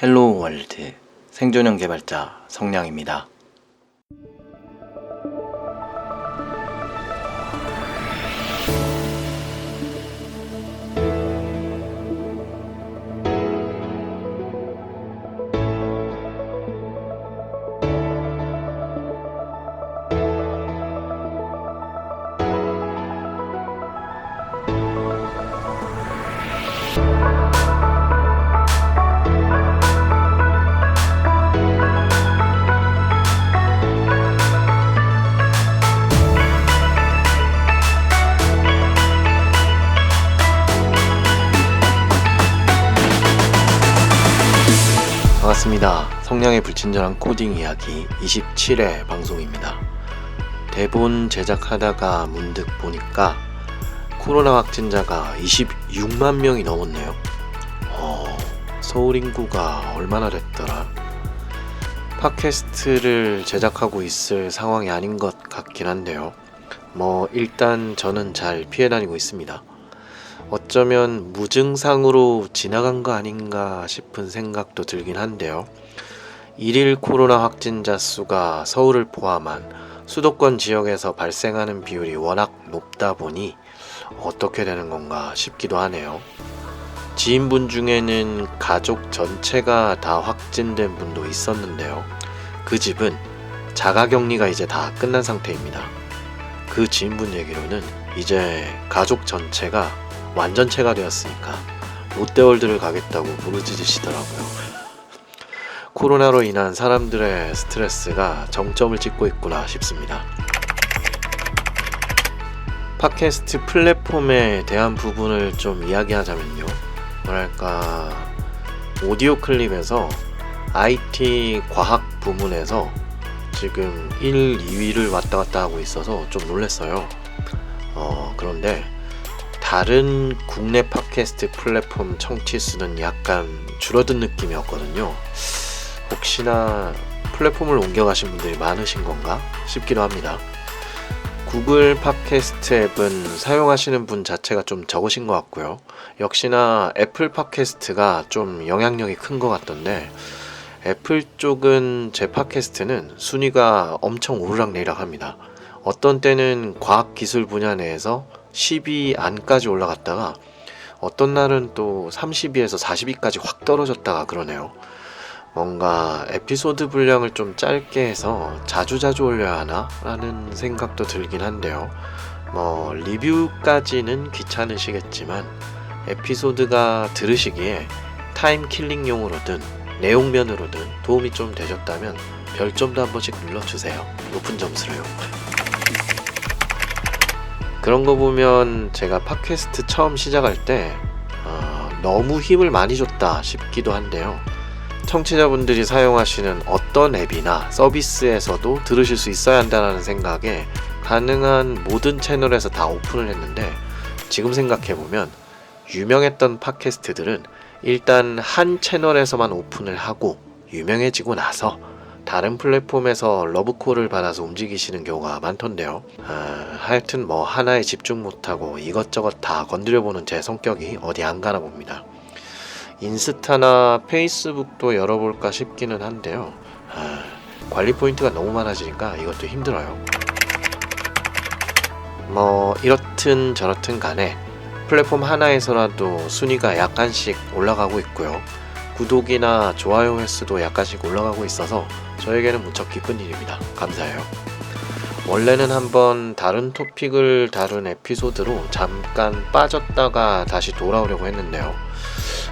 헬로우 월드 생존형 개발자 성량입니다. 반갑습니다. 성량의 불친절한 코딩 이야기 27회 방송입니다. 대본 제작하다가 문득 보니까 코로나 확진자가 26만 명이 넘었네요. 서울 인구가 얼마나 됐더라. 팟캐스트를 제작하고 있을 상황이 아닌 것 같긴 한데요. 일단 저는 잘 피해 다니고 있습니다. 어쩌면 무증상으로 지나간 거 아닌가 싶은 생각도 들긴 한데요. 일일 코로나 확진자 수가 서울을 포함한 수도권 지역에서 발생하는 비율이 워낙 높다 보니 어떻게 되는 건가 싶기도 하네요. 지인분 중에는 가족 전체가 다 확진된 분도 있었는데요. 그 집은 자가격리가 이제 다 끝난 상태입니다. 그 지인분 얘기로는 이제 가족 전체가 완전체가 되었으니까 롯데월드를 가겠다고 부르짖으시더라고요. 코로나로 인한 사람들의 스트레스가 정점을 찍고 있구나 싶습니다. 팟캐스트 플랫폼에 대한 부분을 좀 이야기하자면요. 오디오 클립에서 IT 과학 부문에서 지금 1, 2위를 왔다 갔다 하고 있어서 좀 놀랐어요. 그런데 다른 국내 팟캐스트 플랫폼 청취 수는 약간 줄어든 느낌이었거든요. 혹시나 플랫폼을 옮겨가신 분들이 많으신 건가 싶기도 합니다. 구글 팟캐스트 앱은 사용하시는 분 자체가 좀 적으신 것 같고요. 역시나 애플 팟캐스트가 좀 영향력이 큰 것 같던데, 애플 쪽은 제 팟캐스트는 순위가 엄청 오르락내리락 합니다. 어떤 때는 과학기술 분야 내에서 10위 안까지 올라갔다가 어떤 날은 또 30위에서 40위까지 확 떨어졌다가 그러네요. 뭔가 에피소드 분량을 좀 짧게 해서 자주자주 올려야 하나? 라는 생각도 들긴 한데요. 리뷰까지는 귀찮으시겠지만 에피소드가 들으시기에 타임킬링용으로든 내용면으로든 도움이 좀 되셨다면 별점도 한 번씩 눌러주세요. 높은 점수로요. 그런 거 보면 제가 팟캐스트 처음 시작할 때 너무 힘을 많이 줬다 싶기도 한데요. 청취자분들이 사용하시는 어떤 앱이나 서비스에서도 들으실 수 있어야 한다는 생각에 가능한 모든 채널에서 다 오픈을 했는데, 지금 생각해보면 유명했던 팟캐스트들은 일단 한 채널에서만 오픈을 하고 유명해지고 나서 다른 플랫폼에서 러브콜을 받아서 움직이시는 경우가 많던데요. 하여튼 하나에 집중 못하고 이것저것 다 건드려보는 제 성격이 어디 안 가나 봅니다. 인스타나 페이스북도 열어볼까 싶기는 한데요. 관리 포인트가 너무 많아지니까 이것도 힘들어요. 이렇든 저렇든 간에 플랫폼 하나에서라도 순위가 약간씩 올라가고 있고요. 구독이나 좋아요 횟수도 약간씩 올라가고 있어서 저에게는 무척 기쁜 일입니다. 감사해요. 원래는 한번 다른 토픽을 다룬 에피소드로 잠깐 빠졌다가 다시 돌아오려고 했는데요.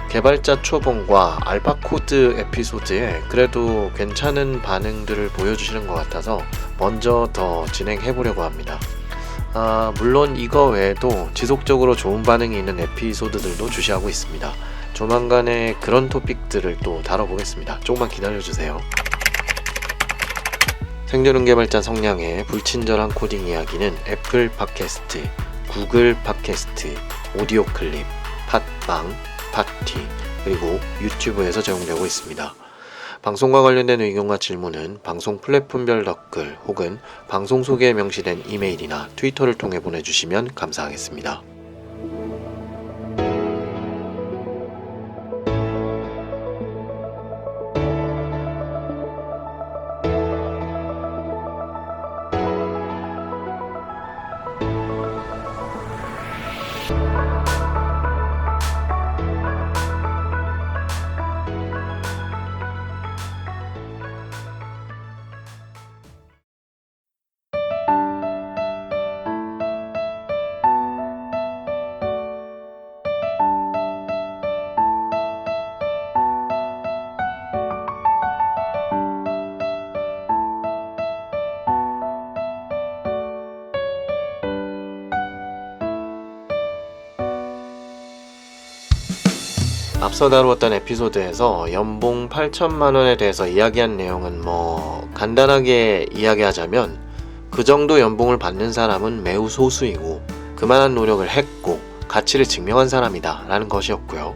개발자 초봉과 알파코드 에피소드에 그래도 괜찮은 반응들을 보여주시는 것 같아서 먼저 더 진행해보려고 합니다. 물론 이거 외에도 지속적으로 좋은 반응이 있는 에피소드들도 주시하고 있습니다. 조만간에 그런 토픽들을 또 다뤄보겠습니다. 조금만 기다려주세요. 생존형 개발자 성량의 불친절한 코딩 이야기는 애플 팟캐스트, 구글 팟캐스트, 오디오 클립, 팟빵, 팟티, 그리고 유튜브에서 제공되고 있습니다. 방송과 관련된 의견과 질문은 방송 플랫폼별 댓글 혹은 방송 소개에 명시된 이메일이나 트위터를 통해 보내주시면 감사하겠습니다. 앞서 다루었던 에피소드에서 연봉 8천만 원에 대해서 이야기한 내용은 간단하게 이야기하자면 그 정도 연봉을 받는 사람은 매우 소수이고 그만한 노력을 했고 가치를 증명한 사람이다 라는 것이었고요.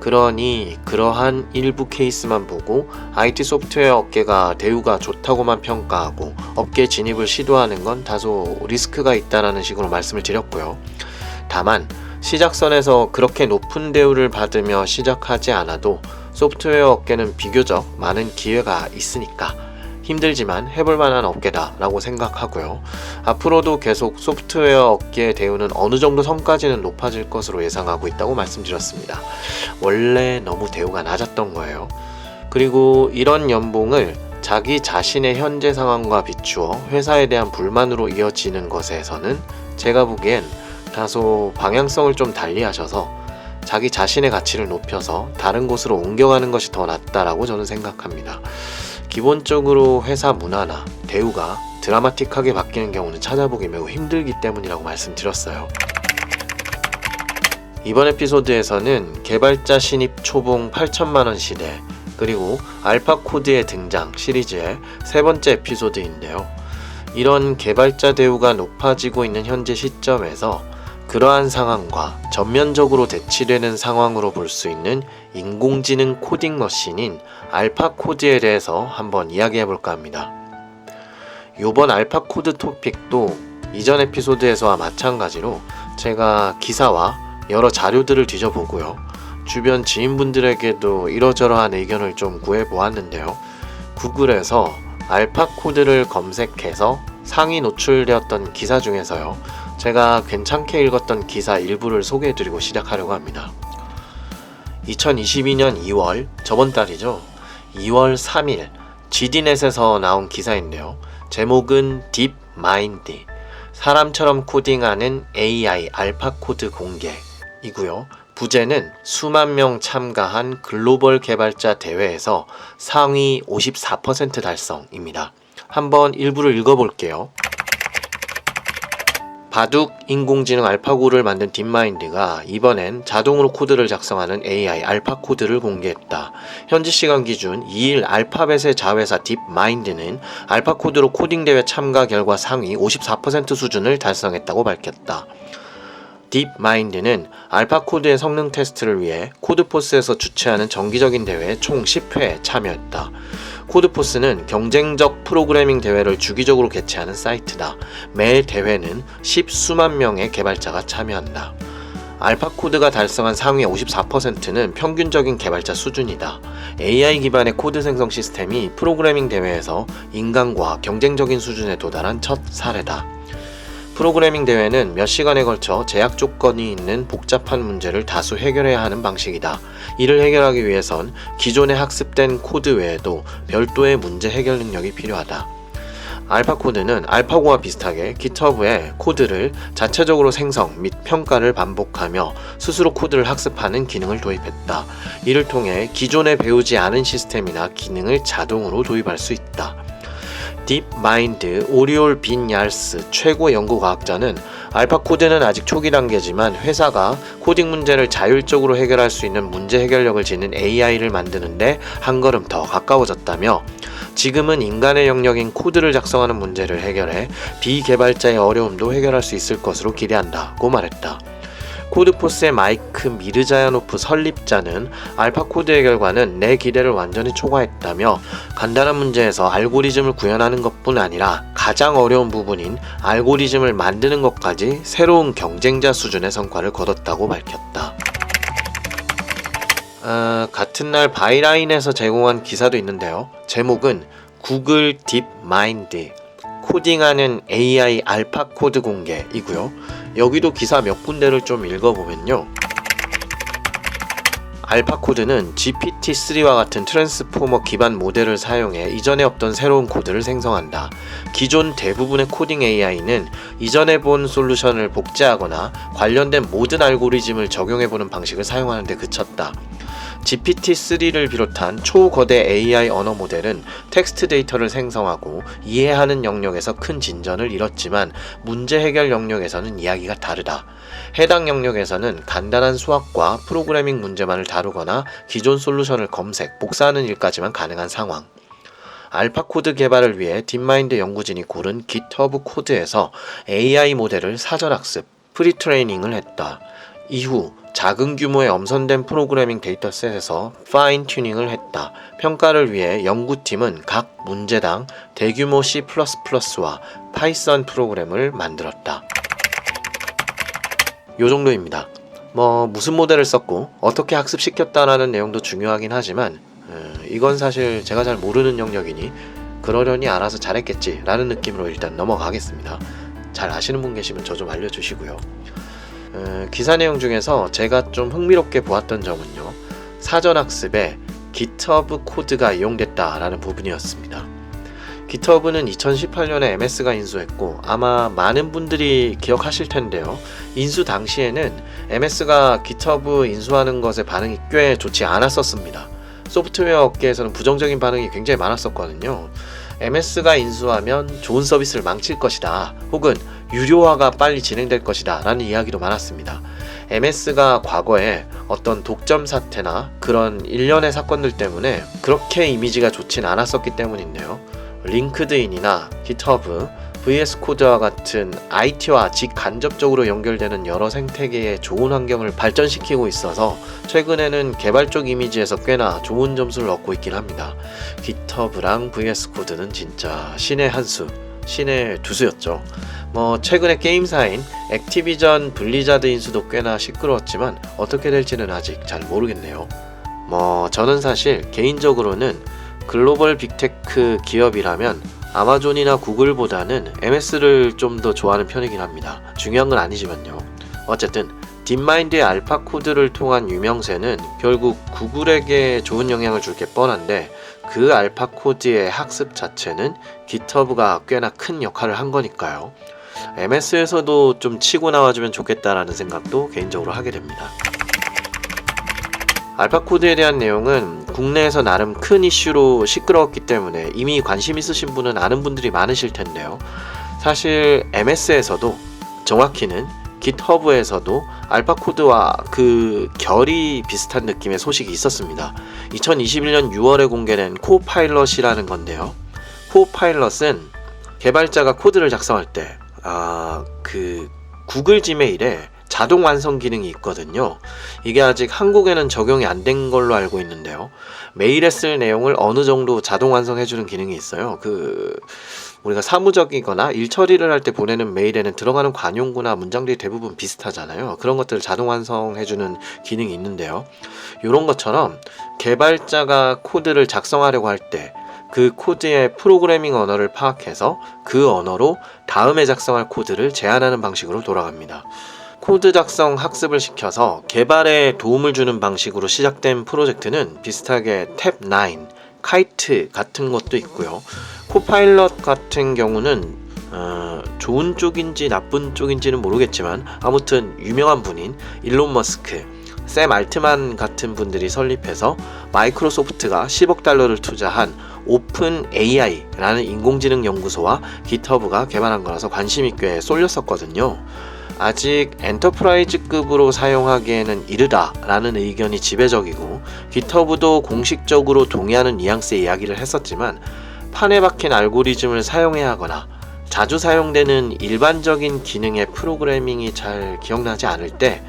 그러니 그러한 일부 케이스만 보고 IT 소프트웨어 업계가 대우가 좋다고만 평가하고 업계 진입을 시도하는 건 다소 리스크가 있다라는 식으로 말씀을 드렸고요. 다만 시작선에서 그렇게 높은 대우를 받으며 시작하지 않아도 소프트웨어 업계는 비교적 많은 기회가 있으니까 힘들지만 해볼 만한 업계다 라고 생각하고요. 앞으로도 계속 소프트웨어 업계의 대우는 어느 정도 선까지는 높아질 것으로 예상하고 있다고 말씀드렸습니다. 원래 너무 대우가 낮았던 거예요. 그리고 이런 연봉을 자기 자신의 현재 상황과 비추어 회사에 대한 불만으로 이어지는 것에서는 제가 보기엔 다소 방향성을 좀 달리 하셔서 자기 자신의 가치를 높여서 다른 곳으로 옮겨가는 것이 더 낫다라고 저는 생각합니다. 기본적으로 회사 문화나 대우가 드라마틱하게 바뀌는 경우는 찾아보기 매우 힘들기 때문이라고 말씀드렸어요. 이번 에피소드에서는 개발자 신입 초봉 8천만원 시대 그리고 알파코드의 등장 시리즈의 세 번째 에피소드인데요. 이런 개발자 대우가 높아지고 있는 현재 시점에서 그러한 상황과 전면적으로 대치되는 상황으로 볼 수 있는 인공지능 코딩 머신인 알파코드에 대해서 한번 이야기해 볼까 합니다. 이번 알파코드 토픽도 이전 에피소드에서와 마찬가지로 제가 기사와 여러 자료들을 뒤져보고요. 주변 지인분들에게도 이러저러한 의견을 좀 구해보았는데요. 구글에서 알파코드를 검색해서 상위 노출되었던 기사 중에서요. 제가 괜찮게 읽었던 기사 일부를 소개해드리고 시작하려고 합니다. 2022년 2월, 저번 달이죠. 2월 3일 GD넷에서 나온 기사인데요. 제목은 딥마인드, 사람처럼 코딩하는 AI 알파코드 공개이고요. 부제는 수만 명 참가한 글로벌 개발자 대회에서 상위 54% 달성입니다. 한번 일부를 읽어볼게요. 바둑 인공지능 알파고를 만든 딥마인드가 이번엔 자동으로 코드를 작성하는 AI 알파코드를 공개했다. 현지 시간 기준 2일 알파벳의 자회사 딥마인드는 알파코드로 코딩 대회 참가 결과 상위 54% 수준을 달성했다고 밝혔다. 딥마인드는 알파코드의 성능 테스트를 위해 코드포스에서 주최하는 정기적인 대회에 총 10회에 참여했다. 코드포스는 경쟁적 프로그래밍 대회를 주기적으로 개최하는 사이트다. 매 대회는 10수만 명의 개발자가 참여한다. 알파코드가 달성한 상위 54%는 평균적인 개발자 수준이다. AI 기반의 코드 생성 시스템이 프로그래밍 대회에서 인간과 경쟁적인 수준에 도달한 첫 사례다. 프로그래밍 대회는 몇 시간에 걸쳐 제약 조건이 있는 복잡한 문제를 다수 해결해야 하는 방식이다. 이를 해결하기 위해선 기존에 학습된 코드 외에도 별도의 문제 해결 능력이 필요하다. 알파코드는 알파고와 비슷하게 GitHub에 코드를 자체적으로 생성 및 평가를 반복하며 스스로 코드를 학습하는 기능을 도입했다. 이를 통해 기존에 배우지 않은 시스템이나 기능을 자동으로 도입할 수 있다. 딥마인드 오리올 빈얄스 최고 연구과학자는 알파코드는 아직 초기 단계지만 회사가 코딩 문제를 자율적으로 해결할 수 있는 문제 해결력을 지닌 AI를 만드는데 한 걸음 더 가까워졌다며 지금은 인간의 영역인 코드를 작성하는 문제를 해결해 비개발자의 어려움도 해결할 수 있을 것으로 기대한다고 말했다. 코드포스의 마이크 미르자야노프 설립자는 알파코드의 결과는 내 기대를 완전히 초과했다며 간단한 문제에서 알고리즘을 구현하는 것뿐 아니라 가장 어려운 부분인 알고리즘을 만드는 것까지 새로운 경쟁자 수준의 성과를 거뒀다고 밝혔다. 같은 날 바이라인에서 제공한 기사도 있는데요. 제목은 구글 딥마인드 코딩하는 AI 알파코드 공개이고요. 여기도 기사 몇 군데를 좀 읽어보면요. 알파코드는 GPT-3와 같은 트랜스포머 기반 모델을 사용해 이전에 없던 새로운 코드를 생성한다. 기존 대부분의 코딩 AI는 이전에 본 솔루션을 복제하거나 관련된 모든 알고리즘을 적용해보는 방식을 사용하는 데 그쳤다. GPT-3를 비롯한 초거대 AI 언어 모델은 텍스트 데이터를 생성하고 이해하는 영역에서 큰 진전을 이뤘지만 문제 해결 영역에서는 이야기가 다르다. 해당 영역에서는 간단한 수학과 프로그래밍 문제만을 다루거나 기존 솔루션을 검색, 복사하는 일까지만 가능한 상황. 알파코드 개발을 위해 딥마인드 연구진이 고른 GitHub 코드에서 AI 모델을 사전학습, 프리트레이닝을 했다. 이후 작은 규모의 엄선된 프로그래밍 데이터셋에서 파인 튜닝을 했다. 평가를 위해 연구팀은 각 문제당 대규모 C++와 파이썬 프로그램을 만들었다. 요 정도입니다. 무슨 모델을 썼고 어떻게 학습시켰다라는 내용도 중요하긴 하지만 이건 사실 제가 잘 모르는 영역이니 그러려니 알아서 잘했겠지 라는 느낌으로 일단 넘어가겠습니다. 잘 아시는 분 계시면 저 좀 알려주시고요. 기사 내용 중에서 제가 좀 흥미롭게 보았던 점은요, 사전학습에 GitHub 코드가 이용됐다라는 부분이었습니다. GitHub는 2018년에 MS가 인수했고 아마 많은 분들이 기억하실 텐데요. 인수 당시에는 MS가 GitHub 인수하는 것에 반응이 꽤 좋지 않았었습니다. 소프트웨어 업계에서는 부정적인 반응이 굉장히 많았었거든요. MS가 인수하면 좋은 서비스를 망칠 것이다, 혹은 유료화가 빨리 진행될 것이다 라는 이야기도 많았습니다. MS가 과거에 어떤 독점 사태나 그런 일련의 사건들 때문에 그렇게 이미지가 좋진 않았었기 때문인데요. 링크드인이나 GitHub, VS 코드와 같은 IT와 직간접적으로 연결되는 여러 생태계의 좋은 환경을 발전시키고 있어서 최근에는 개발 쪽 이미지에서 꽤나 좋은 점수를 얻고 있긴 합니다. GitHub랑 VS 코드는 진짜 신의 한 수, 신의 두 수였죠. 최근에 게임사인 액티비전 블리자드 인수도 꽤나 시끄러웠지만 어떻게 될지는 아직 잘 모르겠네요. 저는 사실 개인적으로는 글로벌 빅테크 기업이라면 아마존이나 구글보다는 MS를 좀 더 좋아하는 편이긴 합니다. 중요한 건 아니지만요. 어쨌든 딥마인드의 알파 코드를 통한 유명세는 결국 구글에게 좋은 영향을 줄 게 뻔한데 그 알파 코드의 학습 자체는 GitHub가 꽤나 큰 역할을 한 거니까요. MS에서도 좀 치고 나와주면 좋겠다라는 생각도 개인적으로 하게 됩니다. 알파코드에 대한 내용은 국내에서 나름 큰 이슈로 시끄러웠기 때문에 이미 관심 있으신 분은 아는 분들이 많으실 텐데요. 사실 MS에서도, 정확히는 GitHub에서도 알파코드와 그 결이 비슷한 느낌의 소식이 있었습니다. 2021년 6월에 공개된 코파일럿이라는 건데요. 코파일럿은 개발자가 코드를 작성할 때 구글 지메일에 자동 완성 기능이 있거든요. 이게 아직 한국에는 적용이 안 된 걸로 알고 있는데요. 메일에 쓸 내용을 어느 정도 자동 완성해주는 기능이 있어요. 우리가 사무적이거나 일 처리를 할 때 보내는 메일에는 들어가는 관용구나 문장들이 대부분 비슷하잖아요. 그런 것들을 자동 완성해주는 기능이 있는데요. 이런 것처럼 개발자가 코드를 작성하려고 할 때 그 코드의 프로그래밍 언어를 파악해서 그 언어로 다음에 작성할 코드를 제안하는 방식으로 돌아갑니다. 코드 작성 학습을 시켜서 개발에 도움을 주는 방식으로 시작된 프로젝트는 비슷하게 탭9, 카이트 같은 것도 있고요. 코파일럿 같은 경우는 좋은 쪽인지 나쁜 쪽인지는 모르겠지만 아무튼 유명한 분인 일론 머스크, 샘 알트만 같은 분들이 설립해서 마이크로소프트가 10억 달러를 투자한 오픈 AI라는 인공지능 연구소와 GitHub가 개발한 거라서 관심이 꽤 쏠렸었거든요. 아직 엔터프라이즈급으로 사용하기에는 이르다라는 의견이 지배적이고 GitHub도 공식적으로 동의하는 뉘앙스의 이야기를 했었지만 판에 박힌 알고리즘을 사용해야 하거나 자주 사용되는 일반적인 기능의 프로그래밍이 잘 기억나지 않을 때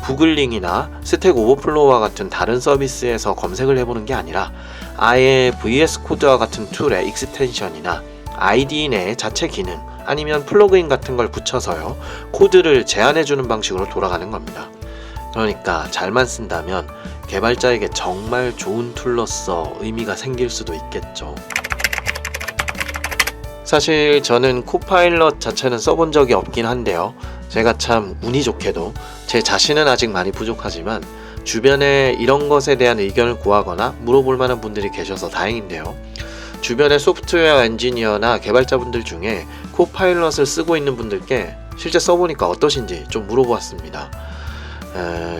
구글링이나 스택 오버플로우와 같은 다른 서비스에서 검색을 해보는 게 아니라 아예 VS 코드와 같은 툴의 익스텐션이나 IDE 내 자체 기능 아니면 플러그인 같은 걸 붙여서요 코드를 제안해주는 방식으로 돌아가는 겁니다. 그러니까 잘만 쓴다면 개발자에게 정말 좋은 툴로서 의미가 생길 수도 있겠죠. 사실 저는 코파일럿 자체는 써본 적이 없긴 한데요. 제가 참 운이 좋게도 제 자신은 아직 많이 부족하지만 주변에 이런 것에 대한 의견을 구하거나 물어볼 만한 분들이 계셔서 다행인데요. 주변의 소프트웨어 엔지니어나 개발자분들 중에 코파일럿을 쓰고 있는 분들께 실제 써보니까 어떠신지 좀 물어보았습니다.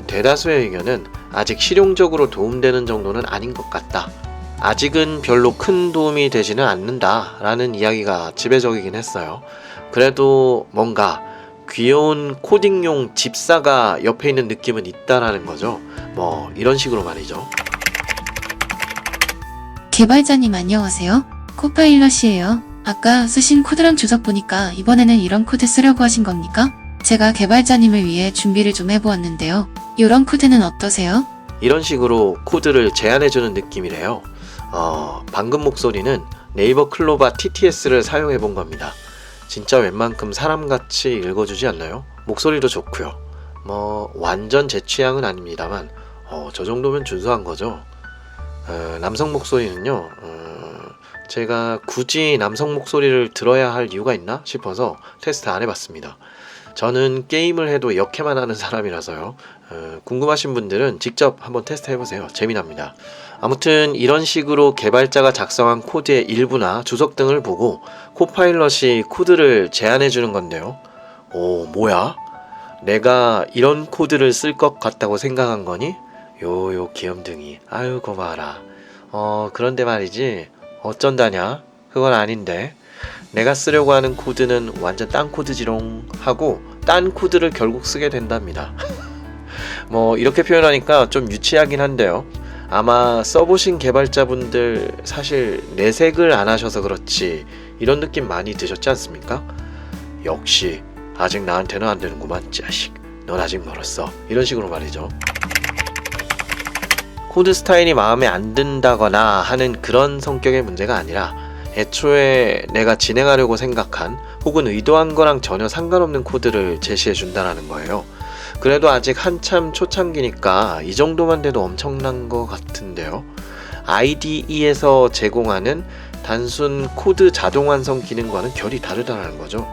대다수의 의견은 아직 실용적으로 도움되는 정도는 아닌 것 같다. 아직은 별로 큰 도움이 되지는 않는다 라는 이야기가 지배적이긴 했어요. 그래도 뭔가 귀여운 코딩용 집사가 옆에 있는 느낌은 있다라는 거죠. 뭐 이런 식으로 말이죠. 개발자님 안녕하세요. 코파일럿이에요. 아까 쓰신 코드랑 주석 보니까 이번에는 이런 코드 쓰려고 하신 겁니까? 제가 개발자님을 위해 준비를 좀 해보았는데요. 이런 코드는 어떠세요? 이런 식으로 코드를 제안해주는 느낌이래요. 방금 목소리는 네이버 클로바 TTS를 사용해 본 겁니다. 진짜 웬만큼 사람같이 읽어주지 않나요? 목소리도 좋고요. 뭐 완전 제 취향은 아닙니다만 저 정도면 준수한 거죠. 남성 목소리는요, 제가 굳이 남성 목소리를 들어야 할 이유가 있나 싶어서 테스트 안 해봤습니다. 저는 게임을 해도 역해만 하는 사람이라서요. 궁금하신 분들은 직접 한번 테스트 해보세요. 재미납니다. 아무튼 이런 식으로 개발자가 작성한 코드의 일부나 주석 등을 보고 코파일럿이 코드를 제안해주는 건데요. 오, 뭐야? 내가 이런 코드를 쓸 것 같다고 생각한 거니? 요 귀염둥이. 아유 고마워라. 그런데 말이지, 어쩐다냐? 그건 아닌데 내가 쓰려고 하는 코드는 완전 딴 코드지롱 하고 딴 코드를 결국 쓰게 된답니다. 뭐 이렇게 표현하니까 좀 유치하긴 한데요. 아마 써보신 개발자분들 사실 내색을 안 하셔서 그렇지 이런 느낌 많이 드셨지 않습니까? 역시 아직 나한테는 안 되는구만 자식. 넌 아직 멀었어. 이런 식으로 말이죠. 코드 스타일이 마음에 안 든다거나 하는 그런 성격의 문제가 아니라 애초에 내가 진행하려고 생각한 혹은 의도한 거랑 전혀 상관없는 코드를 제시해 준다는 거예요. 그래도 아직 한참 초창기니까 이 정도만 돼도 엄청난 것 같은데요. IDE에서 제공하는 단순 코드 자동 완성 기능과는 결이 다르다는 거죠.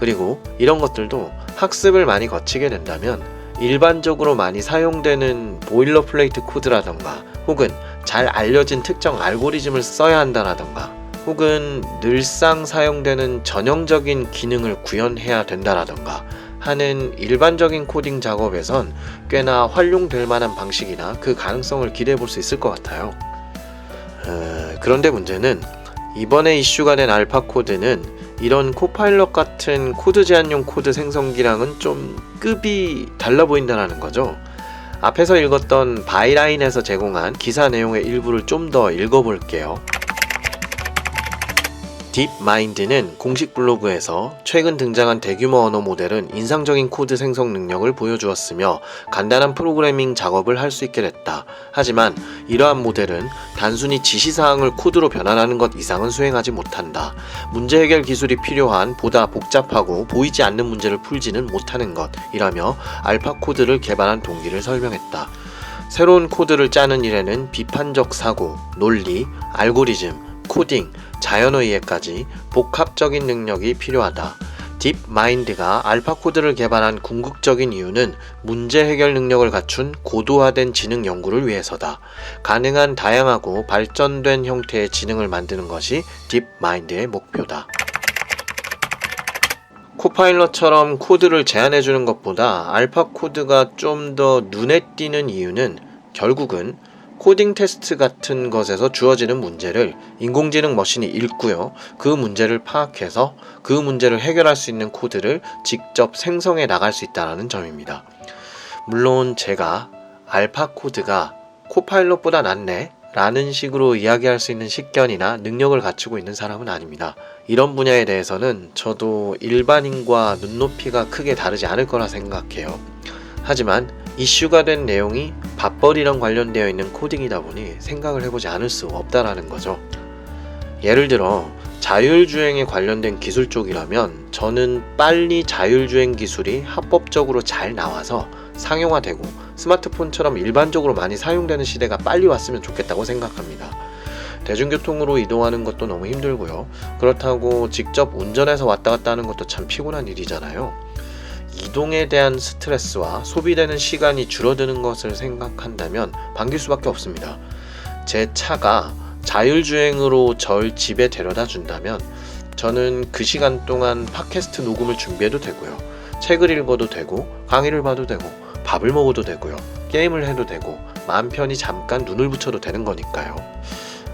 그리고 이런 것들도 학습을 많이 거치게 된다면 일반적으로 많이 사용되는 보일러플레이트 코드라던가 혹은 잘 알려진 특정 알고리즘을 써야 한다라던가 혹은 늘상 사용되는 전형적인 기능을 구현해야 된다라던가 하는 일반적인 코딩 작업에선 꽤나 활용될 만한 방식이나 그 가능성을 기대해 볼 수 있을 것 같아요. 그런데 문제는 이번에 이슈가 된 알파 코드는 이런 코파일럿 같은 코드 제안용 코드 생성기랑은 좀 급이 달라 보인다는 거죠. 앞에서 읽었던 바이라인에서 제공한 기사 내용의 일부를 좀 더 읽어볼게요. 딥마인드는 공식 블로그에서 최근 등장한 대규모 언어 모델은 인상적인 코드 생성 능력을 보여주었으며 간단한 프로그래밍 작업을 할 수 있게 됐다. 하지만 이러한 모델은 단순히 지시사항을 코드로 변환하는 것 이상은 수행하지 못한다. 문제 해결 기술이 필요한 보다 복잡하고 보이지 않는 문제를 풀지는 못하는 것이라며 알파 코드를 개발한 동기를 설명했다. 새로운 코드를 짜는 일에는 비판적 사고, 논리, 알고리즘, 코딩, 자연어 이해까지 복합적인 능력이 필요하다. 딥마인드가 알파 코드를 개발한 궁극적인 이유는 문제 해결 능력을 갖춘 고도화된 지능 연구를 위해서다. 가능한 다양하고 발전된 형태의 지능을 만드는 것이 딥마인드의 목표다. 코파일럿처럼 코드를 제안해주는 것보다 알파 코드가 좀 더 눈에 띄는 이유는 결국은 코딩 테스트 같은 것에서 주어지는 문제를 인공지능 머신이 읽고요. 그 문제를 파악해서 그 문제를 해결할 수 있는 코드를 직접 생성해 나갈 수 있다는 점입니다. 물론 제가 알파 코드가 코파일럿보다 낫네 라는 식으로 이야기할 수 있는 식견이나 능력을 갖추고 있는 사람은 아닙니다. 이런 분야에 대해서는 저도 일반인과 눈높이가 크게 다르지 않을 거라 생각해요. 하지만 이슈가 된 내용이 밥벌이랑 관련되어 있는 코딩이다 보니 생각을 해보지 않을 수 없다라는 거죠. 예를 들어 자율주행에 관련된 기술 쪽이라면 저는 빨리 자율주행 기술이 합법적으로 잘 나와서 상용화되고 스마트폰처럼 일반적으로 많이 사용되는 시대가 빨리 왔으면 좋겠다고 생각합니다. 대중교통으로 이동하는 것도 너무 힘들고요. 그렇다고 직접 운전해서 왔다 갔다 하는 것도 참 피곤한 일이잖아요. 이동에 대한 스트레스와 소비되는 시간이 줄어드는 것을 생각한다면 반길 수밖에 없습니다. 제 차가 자율주행으로 절 집에 데려다 준다면 저는 그 시간 동안 팟캐스트 녹음을 준비해도 되고요. 책을 읽어도 되고 강의를 봐도 되고 밥을 먹어도 되고요. 게임을 해도 되고 마음 편히 잠깐 눈을 붙여도 되는 거니까요.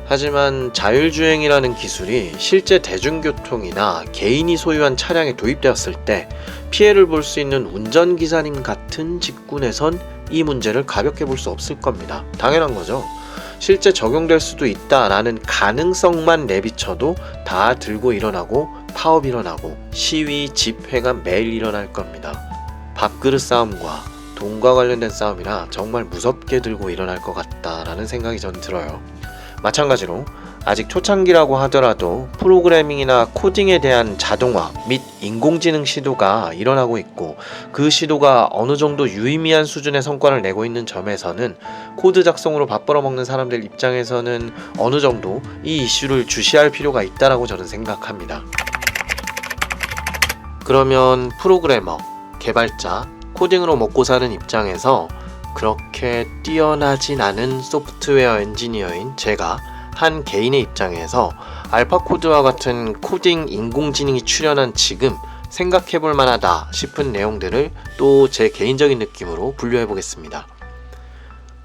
하지만 자율주행이라는 기술이 실제 대중교통이나 개인이 소유한 차량에 도입되었을 때 피해를 볼 수 있는 운전기사님 같은 직군에선 이 문제를 가볍게 볼 수 없을 겁니다. 당연한 거죠. 실제 적용될 수도 있다라는 가능성만 내비쳐도 다 들고 일어나고 파업 일어나고 시위 집회가 매일 일어날 겁니다. 밥그릇 싸움과 돈과 관련된 싸움이라 정말 무섭게 들고 일어날 것 같다라는 생각이 전 들어요. 마찬가지로 아직 초창기라고 하더라도 프로그래밍이나 코딩에 대한 자동화 및 인공지능 시도가 일어나고 있고 그 시도가 어느 정도 유의미한 수준의 성과를 내고 있는 점에서는 코드 작성으로 밥 벌어먹는 사람들 입장에서는 어느 정도 이 이슈를 주시할 필요가 있다라고 저는 생각합니다. 그러면 프로그래머, 개발자, 코딩으로 먹고 사는 입장에서 그렇게 뛰어나진 않은 소프트웨어 엔지니어인 제가 한 개인의 입장에서 알파코드와 같은 코딩 인공지능이 출현한 지금 생각해볼 만하다 싶은 내용들을 또 제 개인적인 느낌으로 분류해 보겠습니다.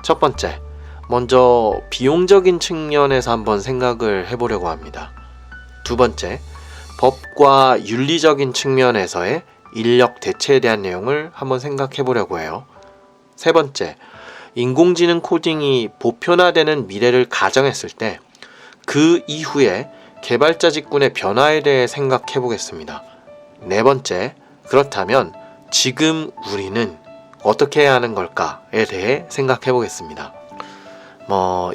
첫 번째, 먼저 비용적인 측면에서 한번 생각을 해보려고 합니다. 두 번째, 법과 윤리적인 측면에서의 인력 대체에 대한 내용을 한번 생각해 보려고 해요. 세 번째, 인공지능 코딩이 보편화되는 미래를 가정했을 때 그 이후에 개발자 직군의 변화에 대해 생각해 보겠습니다. 네 번째, 그렇다면 지금 우리는 어떻게 해야 하는 걸까에 대해 생각해 보겠습니다.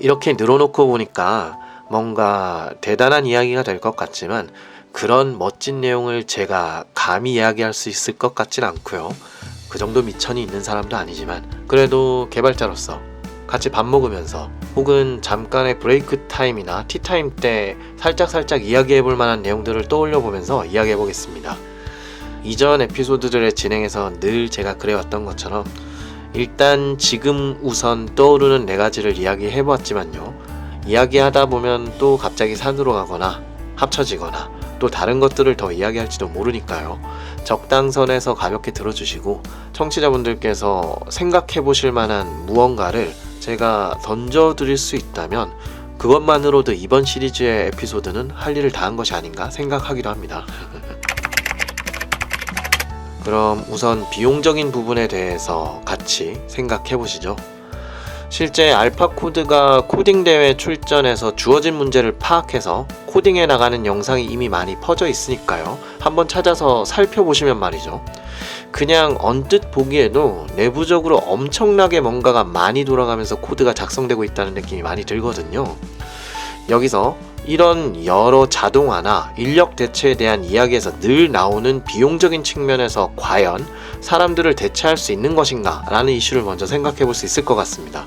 이렇게 늘어놓고 보니까 뭔가 대단한 이야기가 될 것 같지만 그런 멋진 내용을 제가 감히 이야기할 수 있을 것 같진 않고요. 그 정도 미천이 있는 사람도 아니지만 그래도 개발자로서 같이 밥 먹으면서 혹은 잠깐의 브레이크 타임이나 티타임 때 살짝 이야기해 볼 만한 내용들을 떠올려 보면서 이야기해 보겠습니다. 이전 에피소드들의 진행에서 늘 제가 그래왔던 것처럼 일단 지금 우선 떠오르는 4가지를 이야기해 보았지만요. 이야기하다 보면 또 갑자기 산으로 가거나 합쳐지거나 또 다른 것들을 더 이야기할지도 모르니까요. 적당선에서 가볍게 들어주시고 청취자분들께서 생각해 보실 만한 무언가를 제가 던져드릴 수 있다면 그것만으로도 이번 시리즈의 에피소드는 할 일을 다한 것이 아닌가 생각하기도 합니다. 그럼 우선 비용적인 부분에 대해서 같이 생각해 보시죠. 실제 알파코드가 코딩 대회 출전해서 주어진 문제를 파악해서 코딩해 나가는 영상이 이미 많이 퍼져 있으니까요. 한번 찾아서 살펴보시면 말이죠. 그냥 언뜻 보기에도 내부적으로 엄청나게 뭔가가 많이 돌아가면서 코드가 작성되고 있다는 느낌이 많이 들거든요. 여기서 이런 여러 자동화나 인력 대체에 대한 이야기에서 늘 나오는 비용적인 측면에서 과연 사람들을 대체할 수 있는 것인가 라는 이슈를 먼저 생각해 볼 수 있을 것 같습니다.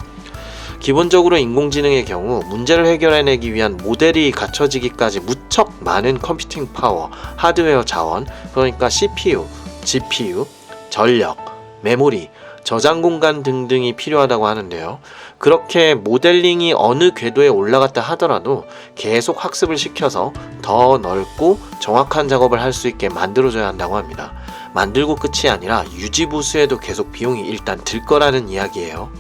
기본적으로 인공지능의 경우 문제를 해결해내기 위한 모델이 갖춰지기까지 무척 많은 컴퓨팅 파워, 하드웨어 자원, 그러니까 CPU, GPU, 전력, 메모리, 저장 공간 등등이 필요하다고 하는데요. 그렇게 모델링이 어느 궤도에 올라갔다 하더라도 계속 학습을 시켜서 더 넓고 정확한 작업을 할 수 있게 만들어줘야 한다고 합니다. 만들고 끝이 아니라 유지보수에도 계속 비용이 일단 들 거라는 이야기예요.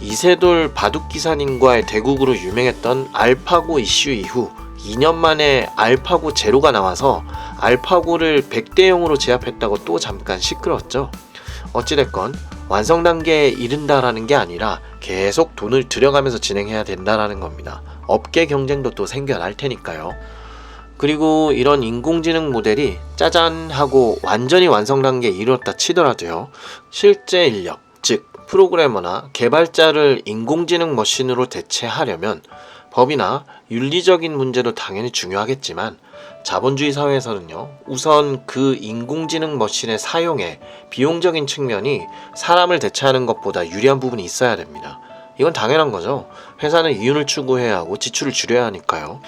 이세돌 바둑기사님과의 대국으로 유명했던 알파고 이슈 이후 2년 만에 알파고 제로가 나와서 알파고를 100대 0으로 제압했다고 또 잠깐 시끄러웠죠. 어찌됐건 완성 단계에 이른다라는 게 아니라 계속 돈을 들여가면서 진행해야 된다라는 겁니다. 업계 경쟁도 또 생겨날 테니까요. 그리고 이런 인공지능 모델이 짜잔 하고 완전히 완성 단계에 이르렀다 치더라도요. 실제 인력, 즉 프로그래머나 개발자를 인공지능 머신으로 대체하려면 법이나 윤리적인 문제도 당연히 중요하겠지만 자본주의 사회에서는요, 우선 그 인공지능 머신의 사용에 비용적인 측면이 사람을 대체하는 것보다 유리한 부분이 있어야 됩니다. 이건 당연한 거죠. 회사는 이윤을 추구해야 하고 지출을 줄여야 하니까요.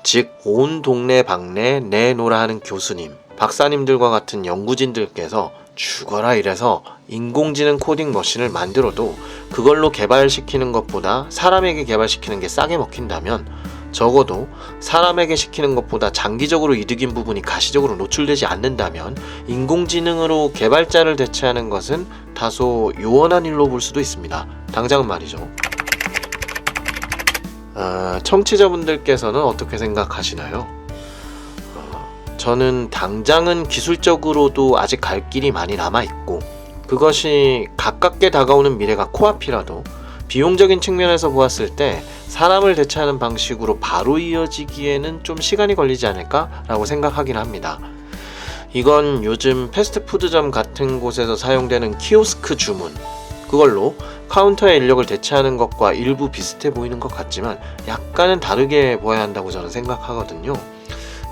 즉 온 동네 방네 내놓으라 하는 교수님, 박사님들과 같은 연구진들께서 죽어라 이래서 인공지능 코딩 머신을 만들어도 그걸로 개발시키는 것보다 사람에게 개발시키는 게 싸게 먹힌다면 적어도 사람에게 시키는 것보다 장기적으로 이득인 부분이 가시적으로 노출되지 않는다면 인공지능으로 개발자를 대체하는 것은 다소 요원한 일로 볼 수도 있습니다. 당장은 말이죠. 청취자분들께서는 어떻게 생각하시나요? 저는 당장은 기술적으로도 아직 갈 길이 많이 남아있고, 그것이 가깝게 다가오는 미래가 코앞이라도 비용적인 측면에서 보았을 때 사람을 대체하는 방식으로 바로 이어지기에는 좀 시간이 걸리지 않을까라고 생각하긴 합니다. 이건 요즘 패스트푸드점 같은 곳에서 사용되는 키오스크 주문, 그걸로 카운터의 인력을 대체하는 것과 일부 비슷해 보이는 것 같지만 약간은 다르게 보아야 한다고 저는 생각하거든요.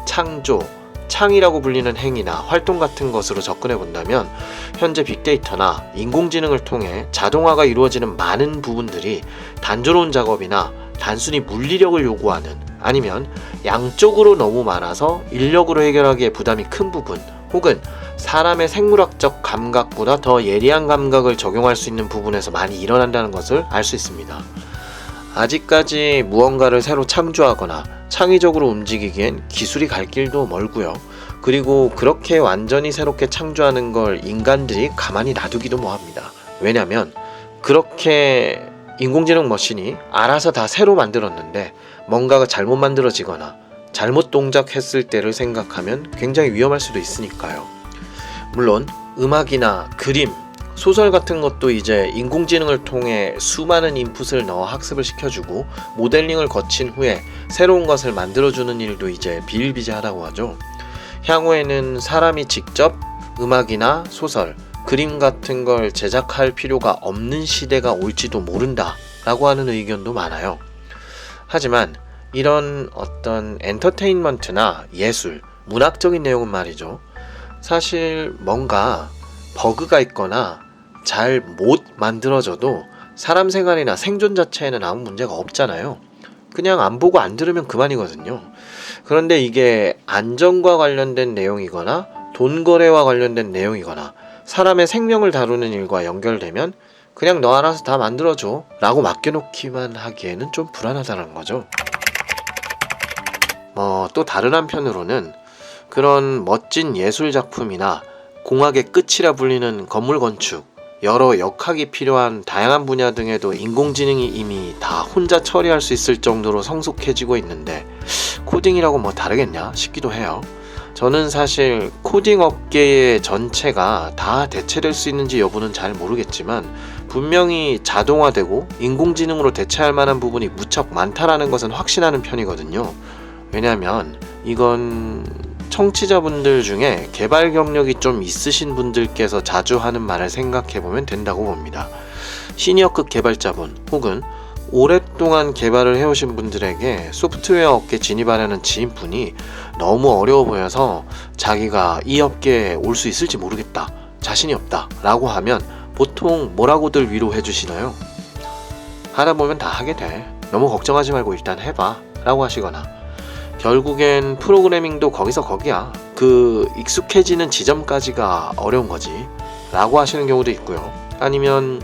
창조, 창이라고 불리는 행위나 활동 같은 것으로 접근해 본다면 현재 빅데이터나 인공지능을 통해 자동화가 이루어지는 많은 부분들이 단조로운 작업이나 단순히 물리력을 요구하는, 아니면 양쪽으로 너무 많아서 인력으로 해결하기에 부담이 큰 부분, 혹은 사람의 생물학적 감각보다 더 예리한 감각을 적용할 수 있는 부분에서 많이 일어난다는 것을 알 수 있습니다. 아직까지 무언가를 새로 창조하거나 창의적으로 움직이기엔 기술이 갈 길도 멀고요. 그리고 그렇게 완전히 새롭게 창조하는 걸 인간들이 가만히 놔두기도 뭐합니다. 왜냐면 그렇게 인공지능 머신이 알아서 다 새로 만들었는데 뭔가가 잘못 만들어지거나 잘못 동작했을 때를 생각하면 굉장히 위험할 수도 있으니까요. 물론 음악이나 그림, 소설 같은 것도 이제 인공지능을 통해 수많은 인풋을 넣어 학습을 시켜주고 모델링을 거친 후에 새로운 것을 만들어주는 일도 이제 비일비재하다고 하죠. 향후에는 사람이 직접 음악이나 소설, 그림 같은 걸 제작할 필요가 없는 시대가 올지도 모른다 라고 하는 의견도 많아요. 하지만 이런 어떤 엔터테인먼트나 예술, 문학적인 내용은 말이죠. 사실 뭔가 버그가 있거나 잘 못 만들어져도 사람 생활이나 생존 자체에는 아무 문제가 없잖아요. 그냥 안 보고 안 들으면 그만이거든요. 그런데 이게 안전과 관련된 내용이거나 돈 거래와 관련된 내용이거나 사람의 생명을 다루는 일과 연결되면 그냥 너 알아서 다 만들어줘 라고 맡겨놓기만 하기에는 좀 불안하다는 거죠. 또 다른 한편으로는 그런 멋진 예술 작품이나 공학의 끝이라 불리는 건물 건축, 여러 역학이 필요한 다양한 분야 등에도 인공지능이 이미 다 혼자 처리할 수 있을 정도로 성숙해지고 있는데 코딩이라고 뭐 다르겠냐 싶기도 해요. 저는 사실 코딩 업계의 전체가 다 대체될 수 있는지 여부는 잘 모르겠지만 분명히 자동화되고 인공지능으로 대체할 만한 부분이 무척 많다라는 것은 확신하는 편이거든요. 왜냐하면 이건 청취자분들 중에 개발 경력이 좀 있으신 분들께서 자주 하는 말을 생각해보면 된다고 봅니다. 시니어급 개발자분 혹은 오랫동안 개발을 해오신 분들에게 소프트웨어 업계 진입하려는 지인분이 너무 어려워 보여서 자기가 이 업계에 올 수 있을지 모르겠다, 자신이 없다 라고 하면 보통 뭐라고들 위로해 주시나요? 하다 보면 다 하게 돼, 너무 걱정하지 말고 일단 해봐 라고 하시거나, 결국엔 프로그래밍도 거기서 거기야, 그 익숙해지는 지점까지가 어려운 거지 라고 하시는 경우도 있고요. 아니면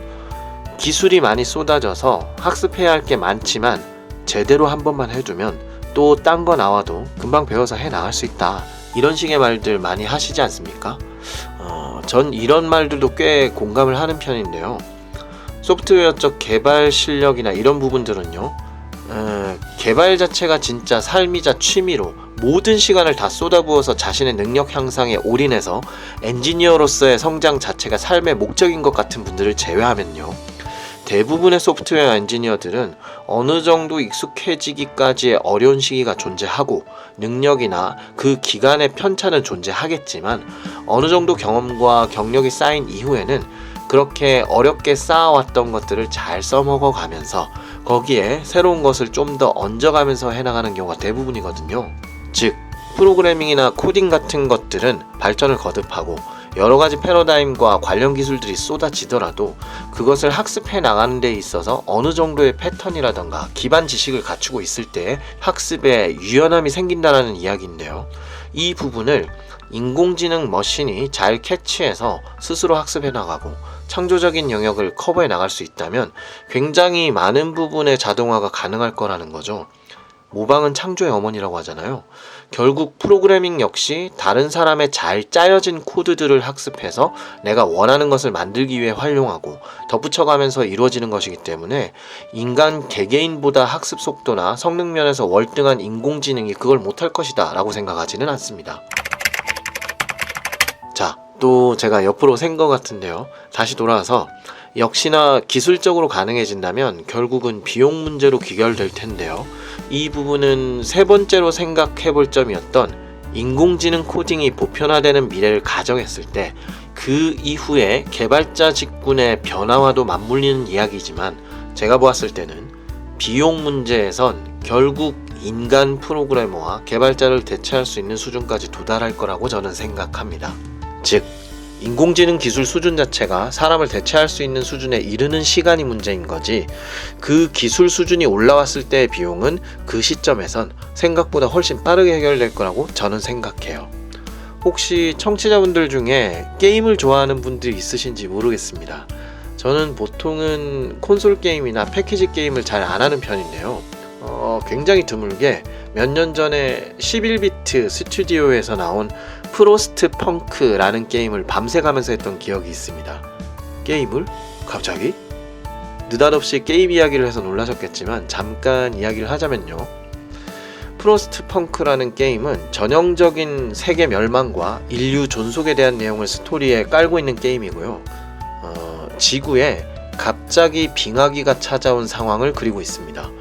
기술이 많이 쏟아져서 학습해야 할 게 많지만 제대로 한 번만 해두면 또 딴 거 나와도 금방 배워서 해 나갈 수 있다, 이런 식의 말들 많이 하시지 않습니까? 전 이런 말들도 꽤 공감을 하는 편인데요. 소프트웨어 쪽 개발 실력이나 이런 부분들은요, 개발 자체가 진짜 삶이자 취미로 모든 시간을 다 쏟아부어서 자신의 능력 향상에 올인해서 엔지니어로서의 성장 자체가 삶의 목적인 것 같은 분들을 제외하면요, 대부분의 소프트웨어 엔지니어들은 어느 정도 익숙해지기까지의 어려운 시기가 존재하고 능력이나 그 기간의 편차는 존재하겠지만 어느 정도 경험과 경력이 쌓인 이후에는 그렇게 어렵게 쌓아왔던 것들을 잘 써먹어 가면서 거기에 새로운 것을 좀 더 얹어가면서 해나가는 경우가 대부분이거든요. 즉 프로그래밍이나 코딩 같은 것들은 발전을 거듭하고 여러가지 패러다임과 관련 기술들이 쏟아지더라도 그것을 학습해 나가는 데 있어서 어느 정도의 패턴이라던가 기반 지식을 갖추고 있을 때 학습에 유연함이 생긴다는 이야기인데요. 이 부분을 인공지능 머신이 잘 캐치해서 스스로 학습해 나가고 창조적인 영역을 커버해 나갈 수 있다면 굉장히 많은 부분의 자동화가 가능할 거라는 거죠. 모방은 창조의 어머니라고 하잖아요. 결국 프로그래밍 역시 다른 사람의 잘 짜여진 코드들을 학습해서 내가 원하는 것을 만들기 위해 활용하고 덧붙여가면서 이루어지는 것이기 때문에 인간 개개인보다 학습 속도나 성능 면에서 월등한 인공지능이 그걸 못할 것이다 라고 생각하지는 않습니다. 자, 또 제가 옆으로 샌 것 같은데요. 다시 돌아와서 역시나 기술적으로 가능해진다면 결국은 비용 문제로 귀결될 텐데요. 이 부분은 세 번째로 생각해 볼 점이었던 인공지능 코딩이 보편화되는 미래를 가정했을 때 그 이후에 개발자 직군의 변화와도 맞물리는 이야기지만 제가 보았을 때는 비용 문제에선 결국 인간 프로그래머와 개발자를 대체할 수 있는 수준까지 도달할 거라고 저는 생각합니다. 즉, 인공지능 기술 수준 자체가 사람을 대체할 수 있는 수준에 이르는 시간이 문제인 거지, 그 기술 수준이 올라왔을 때의 비용은 그 시점에선 생각보다 훨씬 빠르게 해결될 거라고 저는 생각해요. 혹시 청취자분들 중에 게임을 좋아하는 분들이 있으신지 모르겠습니다. 저는 보통은 콘솔 게임이나 패키지 게임을 잘 안 하는 편인데요. 굉장히 드물게 몇 년 전에 11비트 스튜디오에서 나온 프로스트 펑크라는 게임을 밤새 가면서 했던 기억이 있습니다. 게임을? 갑자기? 느닷없이 게임 이야기를 해서 놀라셨겠지만 잠깐 이야기를 하자면요. 프로스트 펑크라는 게임은 전형적인 세계 멸망과 인류 존속에 대한 내용을 스토리에 깔고 있는 게임이고요. 지구에 갑자기 빙하기가 찾아온 상황을 그리고 있습니다.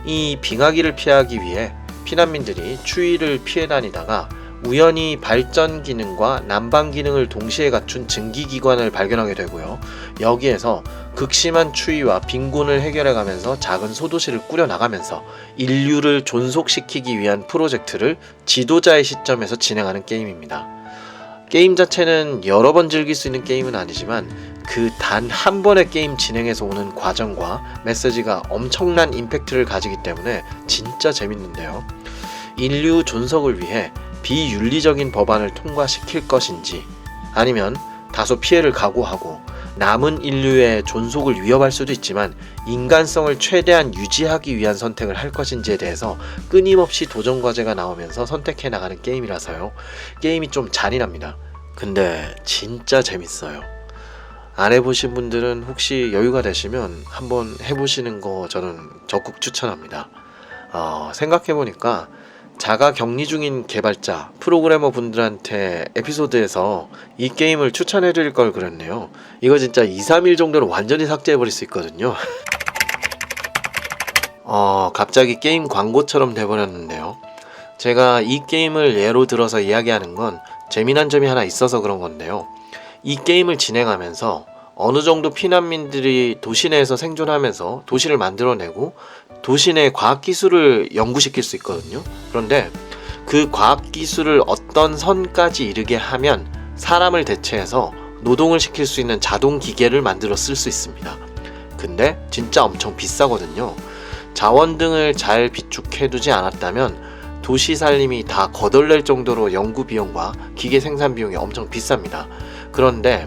이 빙하기를 피하기 위해 피난민들이 추위를 피해 다니다가 우연히 발전 기능과 난방 기능을 동시에 갖춘 증기기관을 발견하게 되고요. 여기에서 극심한 추위와 빈곤을 해결해가면서 작은 소도시를 꾸려나가면서 인류를 존속시키기 위한 프로젝트를 지도자의 시점에서 진행하는 게임입니다. 게임 자체는 여러 번 즐길 수 있는 게임은 아니지만 그 단 한 번의 게임 진행에서 오는 과정과 메시지가 엄청난 임팩트를 가지기 때문에 진짜 재밌는데요. 인류 존속을 위해 비윤리적인 법안을 통과시킬 것인지, 아니면 다소 피해를 각오하고 남은 인류의 존속을 위협할 수도 있지만 인간성을 최대한 유지하기 위한 선택을 할 것인지에 대해서 끊임없이 도전 과제가 나오면서 선택해 나가는 게임이라서요. 게임이 좀 잔인합니다. 근데 진짜 재밌어요. 안 해보신 분들은 혹시 여유가 되시면 한번 해보시는 거 저는 적극 추천합니다. 생각해보니까 자가 격리 중인 개발자, 프로그래머 분들한테 에피소드에서 이 게임을 추천해드릴 걸 그랬네요. 이거 진짜 2-3일 정도로 완전히 삭제해버릴 수 있거든요. 갑자기 게임 광고처럼 돼버렸는데요. 제가 이 게임을 예로 들어서 이야기하는 건 재미난 점이 하나 있어서 그런 건데요. 이 게임을 진행하면서 어느 정도 피난민들이 도시 내에서 생존하면서 도시를 만들어내고 도시 내 과학기술을 연구시킬 수 있거든요. 그런데 그 과학기술을 어떤 선까지 이르게 하면 사람을 대체해서 노동을 시킬 수 있는 자동기계를 만들어 쓸 수 있습니다. 근데 진짜 엄청 비싸거든요. 자원 등을 잘 비축해두지 않았다면 도시 살림이 다 거덜낼 정도로 연구 비용과 기계 생산 비용이 엄청 비쌉니다. 그런데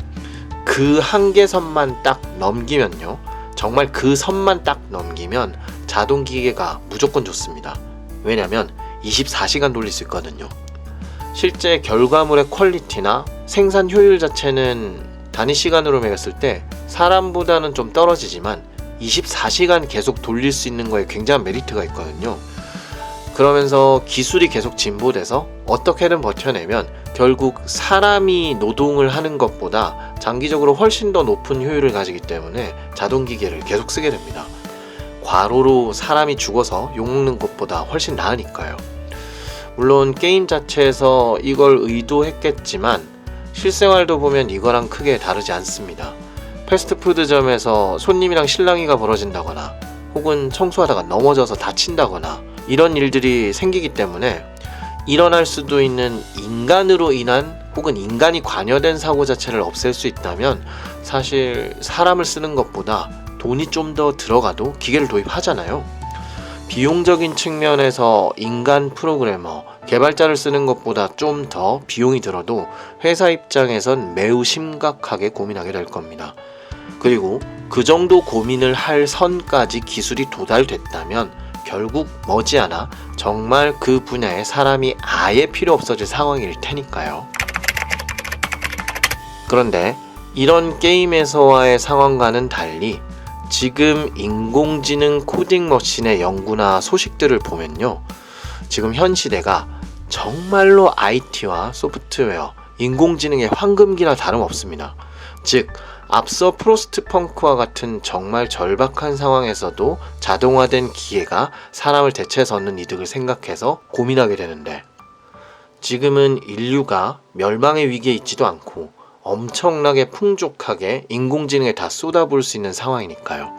그 한계선만 딱 넘기면요, 정말 그 선만 딱 넘기면 자동기계가 무조건 좋습니다. 왜냐면 24시간 돌릴 수 있거든요. 실제 결과물의 퀄리티나 생산 효율 자체는 단위 시간으로 매겼을 때 사람보다는 좀 떨어지지만 24시간 계속 돌릴 수 있는 거에 굉장한 메리트가 있거든요. 그러면서 기술이 계속 진보돼서 어떻게든 버텨내면 결국 사람이 노동을 하는 것보다 장기적으로 훨씬 더 높은 효율을 가지기 때문에 자동기계를 계속 쓰게 됩니다. 과로로 사람이 죽어서 욕먹는 것보다 훨씬 나으니까요. 물론 게임 자체에서 이걸 의도했겠지만 실생활도 보면 이거랑 크게 다르지 않습니다. 패스트푸드점에서 손님이랑 실랑이가 벌어진다거나 혹은 청소하다가 넘어져서 다친다거나 이런 일들이 생기기 때문에 일어날 수도 있는 인간으로 인한 혹은 인간이 관여된 사고 자체를 없앨 수 있다면 사실 사람을 쓰는 것보다 돈이 좀 더 들어가도 기계를 도입하잖아요. 비용적인 측면에서 인간 프로그래머, 개발자를 쓰는 것보다 좀 더 비용이 들어도 회사 입장에선 매우 심각하게 고민하게 될 겁니다. 그리고 그 정도 고민을 할 선까지 기술이 도달됐다면 결국 머지않아 정말 그 분야에 사람이 아예 필요 없어질 상황일 테니까요. 그런데 이런 게임에서와의 상황과는 달리 지금 인공지능 코딩 머신의 연구나 소식들을 보면요, 지금 현 시대가 정말로 IT와 소프트웨어, 인공지능의 황금기나 다름없습니다. 즉, 앞서 프로스트펑크와 같은 정말 절박한 상황에서도 자동화된 기계가 사람을 대체해서 얻는 이득을 생각해서 고민하게 되는데, 지금은 인류가 멸망의 위기에 있지도 않고 엄청나게 풍족하게 인공지능에 다 쏟아부을 수 있는 상황이니까요.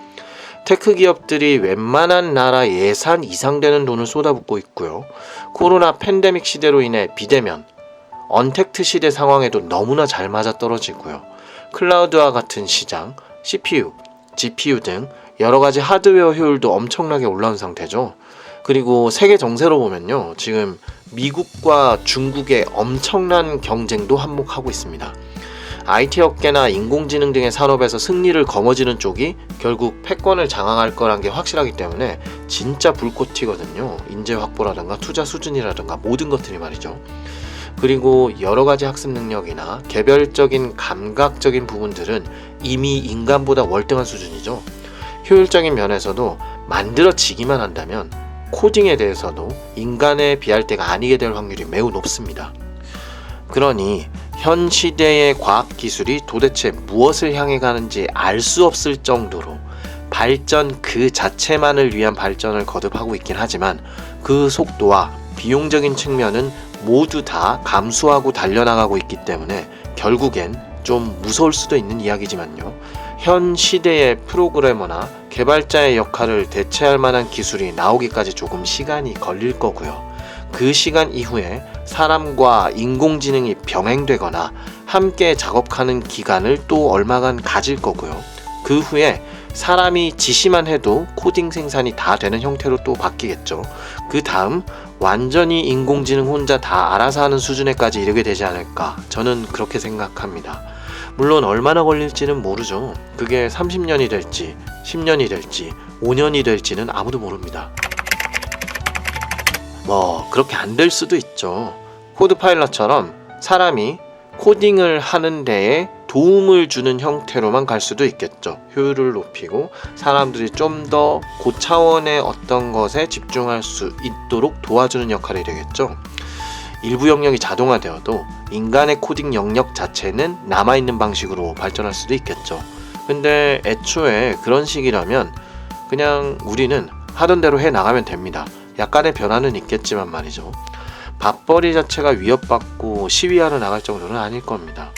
테크 기업들이 웬만한 나라 예산 이상 되는 돈을 쏟아붓고 있고요. 코로나 팬데믹 시대로 인해 비대면, 언택트 시대 상황에도 너무나 잘 맞아떨어지고요. 클라우드와 같은 시장, CPU, GPU 등 여러가지 하드웨어 효율도 엄청나게 올라온 상태죠. 그리고 세계 정세로 보면요, 지금 미국과 중국의 엄청난 경쟁도 한몫하고 있습니다. IT 업계나 인공지능 등의 산업에서 승리를 거머쥐는 쪽이 결국 패권을 장악할 거란 게 확실하기 때문에 진짜 불꽃 튀거든요. 인재 확보라든가 투자 수준이라든가 모든 것들이 말이죠. 그리고 여러가지 학습 능력이나 개별적인 감각적인 부분들은 이미 인간보다 월등한 수준이죠. 효율적인 면에서도 만들어지기만 한다면 코딩에 대해서도 인간에 비할 때가 아니게 될 확률이 매우 높습니다. 그러니 현 시대의 과학기술이 도대체 무엇을 향해 가는지 알 수 없을 정도로 발전 그 자체만을 위한 발전을 거듭하고 있긴 하지만 그 속도와 비용적인 측면은 모두 다 감수하고 달려나가고 있기 때문에 결국엔 좀 무서울 수도 있는 이야기지만요. 현 시대의 프로그래머나 개발자의 역할을 대체할 만한 기술이 나오기까지 조금 시간이 걸릴 거고요. 그 시간 이후에 사람과 인공지능이 병행되거나 함께 작업하는 기간을 또 얼마간 가질 거고요. 그 후에 사람이 지시만 해도 코딩 생산이 다 되는 형태로 또 바뀌겠죠. 그 다음 완전히 인공지능 혼자 다 알아서 하는 수준에까지 이르게 되지 않을까, 저는 그렇게 생각합니다. 물론 얼마나 걸릴지는 모르죠. 그게 30년이 될지 10년이 될지 5년이 될지는 아무도 모릅니다. 그렇게 안 될 수도 있죠. 코드 파일럿처럼 사람이 코딩을 하는 데에 도움을 주는 형태로만 갈 수도 있겠죠. 효율을 높이고 사람들이 좀 더 고차원의 어떤 것에 집중할 수 있도록 도와주는 역할이 되겠죠. 일부 영역이 자동화되어도 인간의 코딩 영역 자체는 남아있는 방식으로 발전할 수도 있겠죠. 근데 애초에 그런 식이라면 그냥 우리는 하던 대로 해 나가면 됩니다. 약간의 변화는 있겠지만 말이죠. 밥벌이 자체가 위협받고 시위하러 나갈 정도는 아닐 겁니다.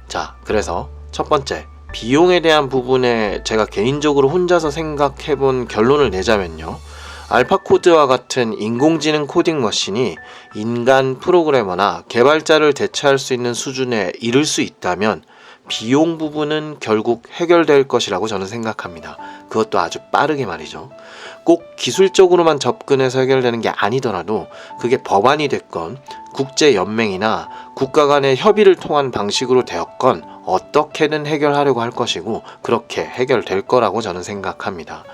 자, 그래서 첫 번째, 비용에 대한 부분에 제가 개인적으로 혼자서 생각해본 결론을 내자면요. 알파코드와 같은 인공지능 코딩 머신이 인간 프로그래머나 개발자를 대체할 수 있는 수준에 이를 수 있다면 비용 부분은 결국 해결될 것이라고 저는 생각합니다. 그것도 아주 빠르게 말이죠. 꼭 기술적으로만 접근해서 해결되는 게 아니더라도 그게 법안이 됐건 국제연맹이나 국가 간의 협의를 통한 방식으로 되었건 어떻게든 해결하려고 할 것이고 그렇게 해결될 거라고 저는 생각합니다.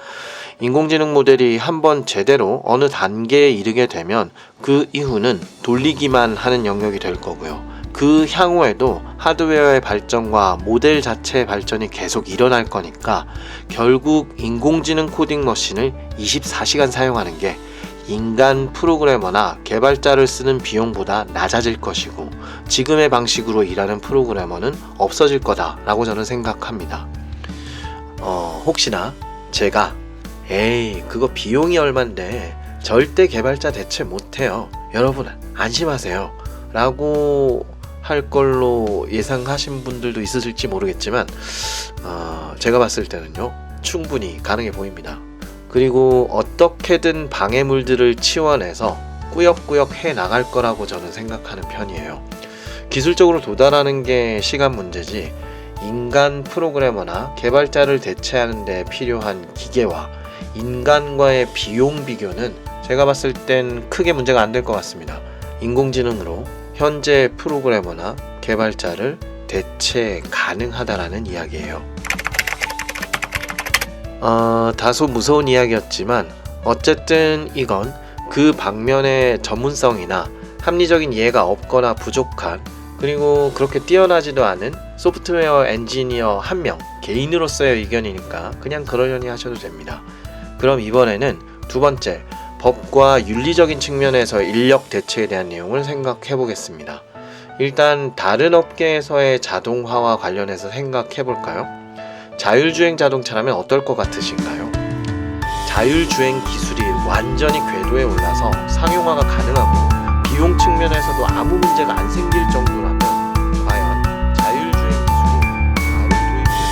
인공지능 모델이 한번 제대로 어느 단계에 이르게 되면 그 이후는 돌리기만 하는 영역이 될 거고요. 그 향후에도 하드웨어의 발전과 모델 자체의 발전이 계속 일어날 거니까 결국 인공지능 코딩 머신을 24시간 사용하는 게 인간 프로그래머나 개발자를 쓰는 비용보다 낮아질 것이고 지금의 방식으로 일하는 프로그래머는 없어질 거다라고 저는 생각합니다. 혹시나 제가 그거 비용이 얼만데 절대 개발자 대체 못해요. 여러분 안심하세요. 라고 할 걸로 예상하신 분들도 있으실지 모르겠지만 제가 봤을 때는요. 충분히 가능해 보입니다. 그리고 어떻게든 방해물들을 치워내서 꾸역꾸역 해 나갈 거라고 저는 생각하는 편이에요. 기술적으로 도달하는 게 시간 문제지 인간 프로그래머나 개발자를 대체하는 데 필요한 기계와 인간과의 비용 비교는 제가 봤을 땐 크게 문제가 안 될 것 같습니다. 인공지능으로 현재 프로그래머나 개발자를 대체 가능하다라는 이야기예요. 다소 무서운 이야기였지만 어쨌든 이건 그 방면의 전문성이나 합리적인 이해가 없거나 부족한, 그리고 그렇게 뛰어나지도 않은 소프트웨어 엔지니어 한 명 개인으로서의 의견이니까 그냥 그러려니 하셔도 됩니다. 그럼 이번에는 두 번째, 법과 윤리적인 측면에서 인력 대체에 대한 내용을 생각해 보겠습니다. 일단 다른 업계에서의 자동화와 관련해서 생각해 볼까요? 자율주행 자동차라면 어떨 것 같으신가요? 자율주행 기술이 완전히 궤도에 올라서 상용화가 가능하고 비용 측면에서도 아무 문제가 안 생길 정도라면 과연 자율주행 기술이 바로 도입될까요?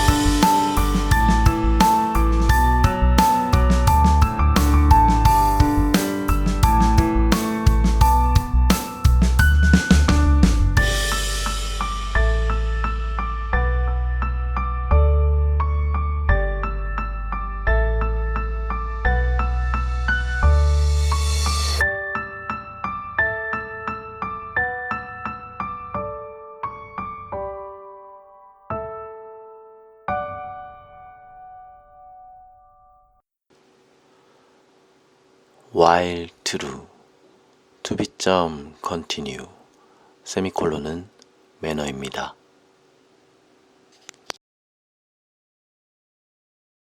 while true, to be continue, 세미콜론은 매너입니다.